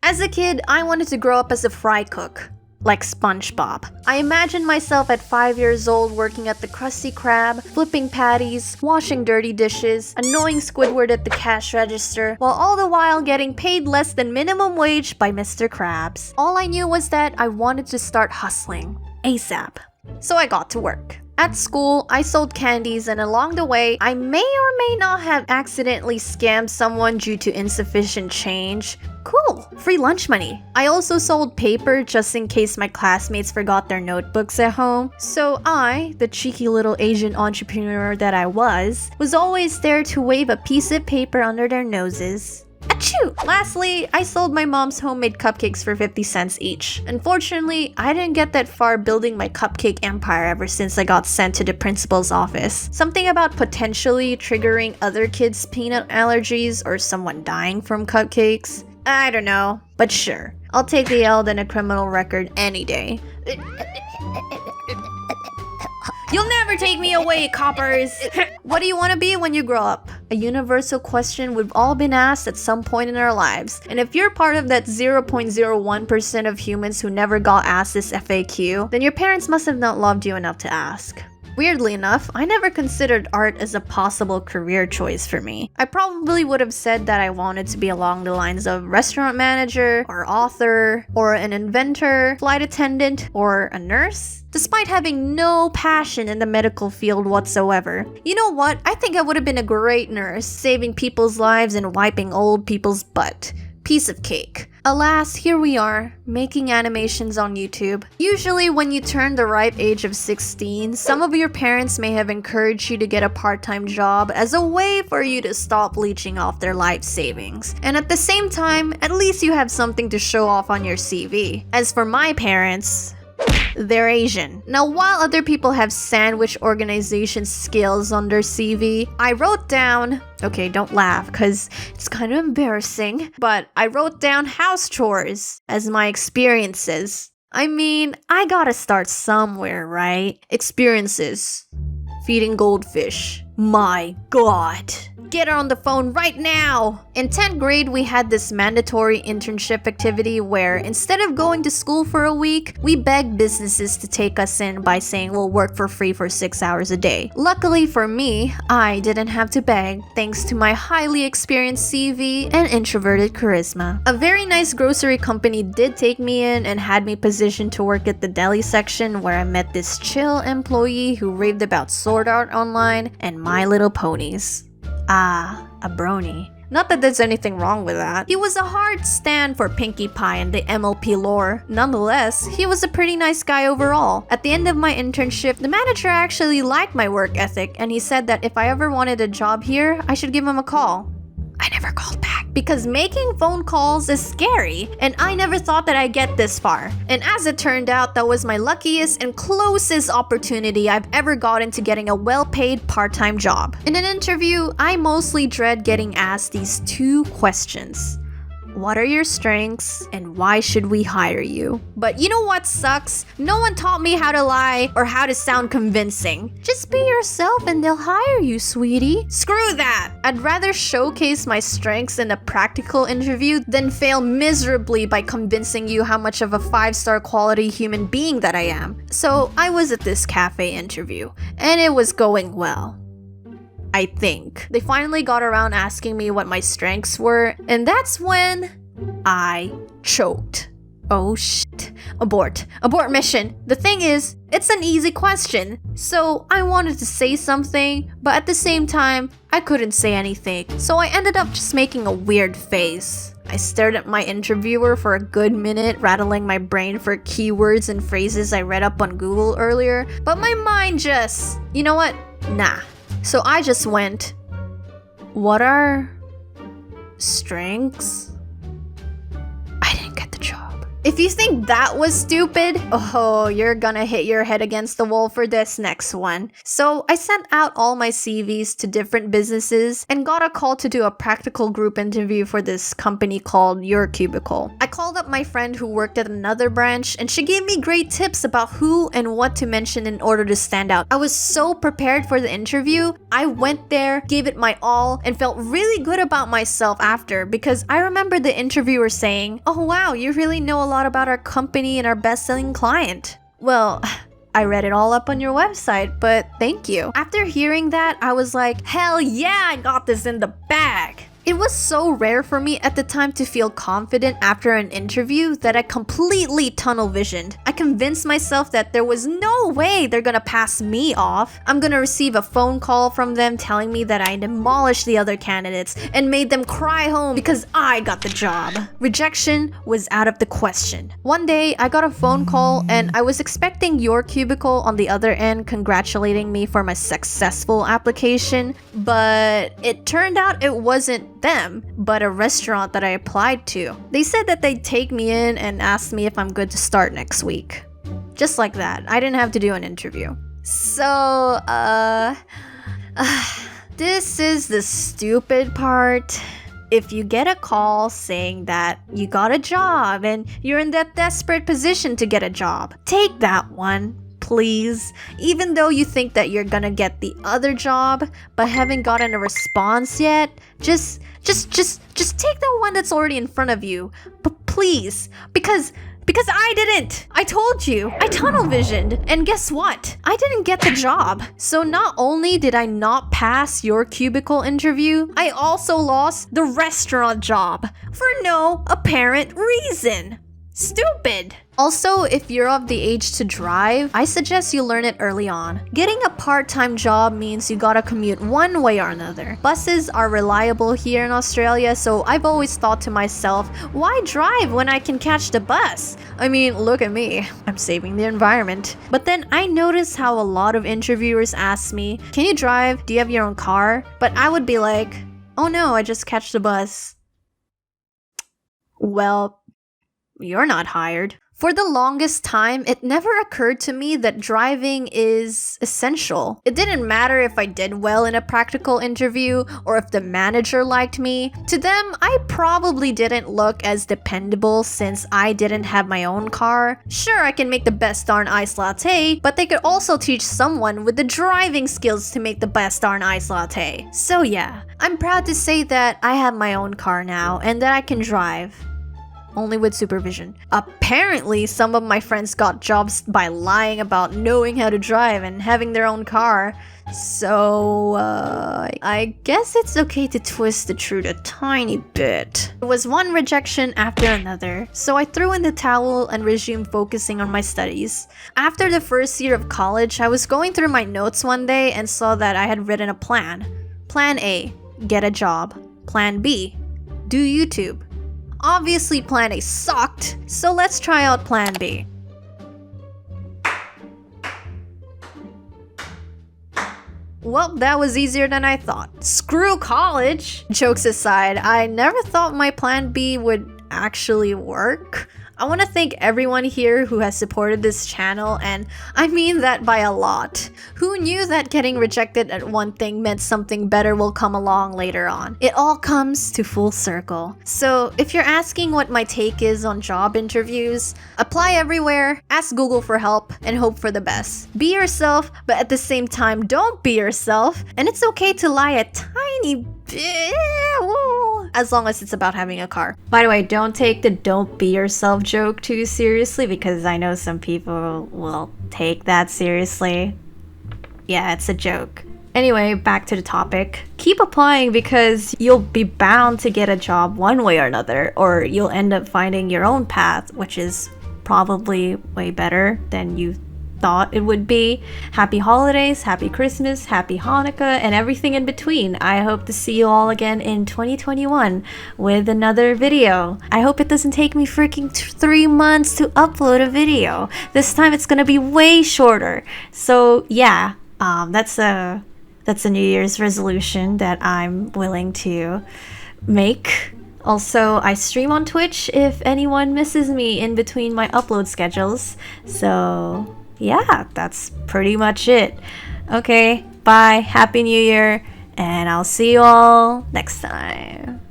As a kid, I wanted to grow up as a fry cook, like SpongeBob. I imagined myself at 5 years old working at the Krusty Krab, flipping patties, washing dirty dishes, annoying Squidward at the cash register, while all the while getting paid less than minimum wage by Mr. Krabs. All I knew was that I wanted to start hustling, ASAP. So I got to work. At school, I sold candies, and along the way, I may or may not have accidentally scammed someone due to insufficient change. Cool, free lunch money. I also sold paper just in case my classmates forgot their notebooks at home. So I, the cheeky little Asian entrepreneur that I was always there to wave a piece of paper under their noses. Achoo! Lastly, I sold my mom's homemade cupcakes for 50 cents each. Unfortunately, I didn't get that far building my cupcake empire ever since I got sent to the principal's office. Something about potentially triggering other kids' peanut allergies or someone dying from cupcakes. I don't know, but sure. I'll take the L than a criminal record any day. You'll never take me away, coppers! What do you want to be when you grow up? A universal question we've all been asked at some point in our lives. And if you're part of that 0.01% of humans who never got asked this FAQ, then your parents must have not loved you enough to ask. Weirdly enough, I never considered art as a possible career choice for me. I probably would have said that I wanted to be along the lines of restaurant manager, or author, or an inventor, flight attendant, or a nurse, despite having no passion in the medical field whatsoever. You know what? I think I would have been a great nurse, saving people's lives and wiping old people's butt. Piece of cake. Alas, here we are, making animations on YouTube. Usually when you turn the ripe age of 16, some of your parents may have encouraged you to get a part-time job as a way for you to stop leeching off their life savings. And at the same time, at least you have something to show off on your CV. As for my parents, they're Asian. Now, while other people have sandwich organization skills on their CV, I wrote down, okay, don't laugh because it's kind of embarrassing, but I wrote down house chores as my experiences. I mean, I gotta start somewhere, right? Experiences. Feeding goldfish. My God. Get her on the phone right now! In 10th grade, we had this mandatory internship activity where instead of going to school for a week, we begged businesses to take us in by saying we'll work for free for 6 hours a day. Luckily for me, I didn't have to beg thanks to my highly experienced CV and introverted charisma. A very nice grocery company did take me in and had me positioned to work at the deli section where I met this chill employee who raved about Sword Art Online and My Little Ponies. Ah, a brony. Not that there's anything wrong with that. He was a hard stand for Pinkie Pie and the MLP lore. Nonetheless, he was a pretty nice guy overall. At the end of my internship, the manager actually liked my work ethic and he said that if I ever wanted a job here, I should give him a call. I never called back because making phone calls is scary and I never thought that I'd get this far. And as it turned out, that was my luckiest and closest opportunity I've ever gotten to getting a well-paid part-time job. In an interview, I mostly dread getting asked these two questions. What are your strengths and why should we hire you? But you know what sucks? No one taught me how to lie or how to sound convincing. Just be yourself and they'll hire you, sweetie. Screw that! I'd rather showcase my strengths in a practical interview than fail miserably by convincing you how much of a 5-star quality human being that I am. So I was at this cafe interview and it was going well. I think. They finally got around asking me what my strengths were, and that's when I choked. Oh shit. Abort. Abort mission. The thing is, it's an easy question. So I wanted to say something, but at the same time, I couldn't say anything. So I ended up just making a weird face. I stared at my interviewer for a good minute, rattling my brain for keywords and phrases I read up on Google earlier, but my mind just, you know what? Nah. So I just went, what are strengths? I didn't get the job. If you think that was stupid, oh, you're gonna hit your head against the wall for this next one. So I sent out all my CVs to different businesses and got a call to do a practical group interview for this company called Your Cubicle. I called up my friend who worked at another branch and she gave me great tips about who and what to mention in order to stand out. I was so prepared for the interview. I went there, gave it my all, and felt really good about myself after because I remember the interviewer saying, "Oh wow, you really know a lot about our company and our best-selling client." Well, I read it all up on your website, but thank you. After hearing that, I was like, hell yeah, I got this in the bag. It was so rare for me at the time to feel confident after an interview that I completely tunnel visioned. I convinced myself that there was no way they're gonna pass me off. I'm gonna receive a phone call from them telling me that I demolished the other candidates and made them cry home because I got the job. Rejection was out of the question. One day, I got a phone call and I was expecting Your Cubicle on the other end congratulating me for my successful application, but it turned out it wasn't them, but a restaurant that I applied to. They said that they'd take me in and asked me if I'm good to start next week. Just like that. I didn't have to do an interview. So, this is the stupid part. If you get a call saying that you got a job and you're in that desperate position to get a job, take that one. Please, even though you think that you're gonna get the other job but haven't gotten a response yet, just take the one that's already in front of you. But please, because I didn't. I told you. I tunnel visioned. And guess what? I didn't get the job. So not only did I not pass Your Cubicle interview, I also lost the restaurant job for no apparent reason. Stupid. Also, if you're of the age to drive, I suggest you learn it early on. Getting a part-time job means you gotta commute one way or another. Buses are reliable here in Australia, so I've always thought to myself, why drive when I can catch the bus? I mean, look at me. I'm saving the environment. But then I noticed how a lot of interviewers ask me, can you drive? Do you have your own car? But I would be like, oh no, I just catch the bus. Well, you're not hired. For the longest time, it never occurred to me that driving is essential. It didn't matter if I did well in a practical interview or if the manager liked me. To them, I probably didn't look as dependable since I didn't have my own car. Sure, I can make the best darn iced latte, but they could also teach someone with the driving skills to make the best darn iced latte. So yeah, I'm proud to say that I have my own car now and that I can drive. Only with supervision. Apparently, some of my friends got jobs by lying about knowing how to drive and having their own car. So, I guess it's okay to twist the truth a tiny bit. It was one rejection after another, so I threw in the towel and resumed focusing on my studies. After the first year of college, I was going through my notes one day and saw that I had written a plan. Plan A, get a job. Plan B, do YouTube. Obviously, Plan A sucked, so let's try out Plan B. Well, that was easier than I thought. Screw college! Jokes aside, I never thought my Plan B would actually work. I want to thank everyone here who has supported this channel, and I mean that by a lot. Who knew that getting rejected at one thing meant something better will come along later on? It all comes to full circle. So if you're asking what my take is on job interviews, apply everywhere, ask Google for help, and hope for the best. Be yourself, but at the same time, don't be yourself. And it's okay to lie a tiny bit, as long as it's about having a car. By the way, don't take the don't be yourself joke too seriously because I know some people will take that seriously. Yeah, it's a joke. Anyway, back to the topic. Keep applying because you'll be bound to get a job one way or another, or you'll end up finding your own path, which is probably way better than you thought it would be. Happy holidays, happy Christmas, happy Hanukkah, and everything in between. I hope to see you all again in 2021 with another video. I hope it doesn't take me freaking 3 months to upload a video. This time it's gonna be way shorter. So yeah, that's a New Year's resolution that I'm willing to make. Also, I stream on Twitch if anyone misses me in between my upload schedules. So, yeah, that's pretty much it. Okay, bye, Happy New Year, and I'll see you all next time.